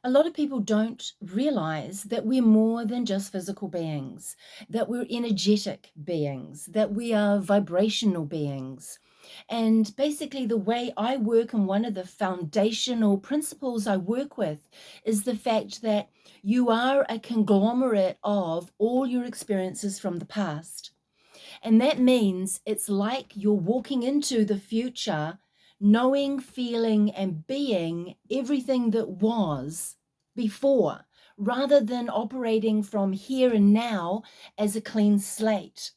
A lot of people don't realize that we're more than just physical beings, that we're energetic beings, that we are vibrational beings. And basically, the way I work, and one of the foundational principles I work with, is the fact that you are a conglomerate of all your experiences from the past. And that means it's like you're walking into the future, knowing, feeling, and being everything that was before, rather than operating from here and now as a clean slate.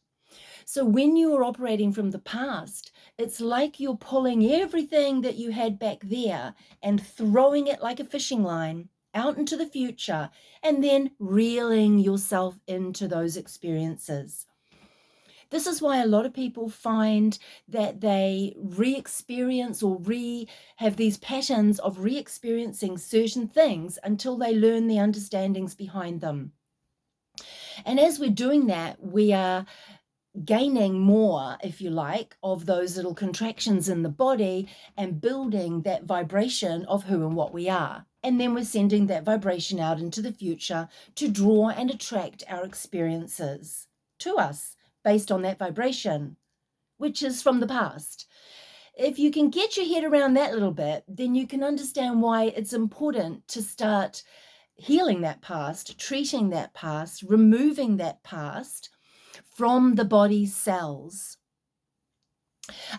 So when you are operating from the past, it's like you're pulling everything that you had back there and throwing it like a fishing line out into the future, and then reeling yourself into those experiences. This is why a lot of people find that they re-experience or have these patterns of re-experiencing certain things until they learn the understandings behind them. And as we're doing that, we are gaining more, if you like, of those little contractions in the body and building that vibration of who and what we are. And then we're sending that vibration out into the future to draw and attract our experiences to us based on that vibration, which is from the past. If you can get your head around that little bit, then you can understand why it's important to start healing that past, treating that past, removing that past from the body's cells.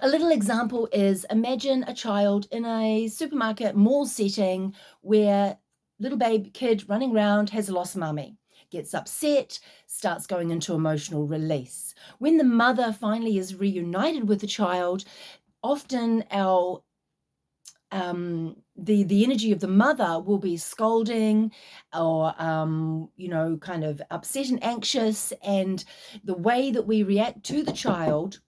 A little example is, imagine a child in a supermarket mall setting where little baby kid running around has lost mummy, gets upset, starts going into emotional release. When the mother finally is reunited with the child, often our the energy of the mother will be scolding or kind of upset and anxious, and the way that we react to the child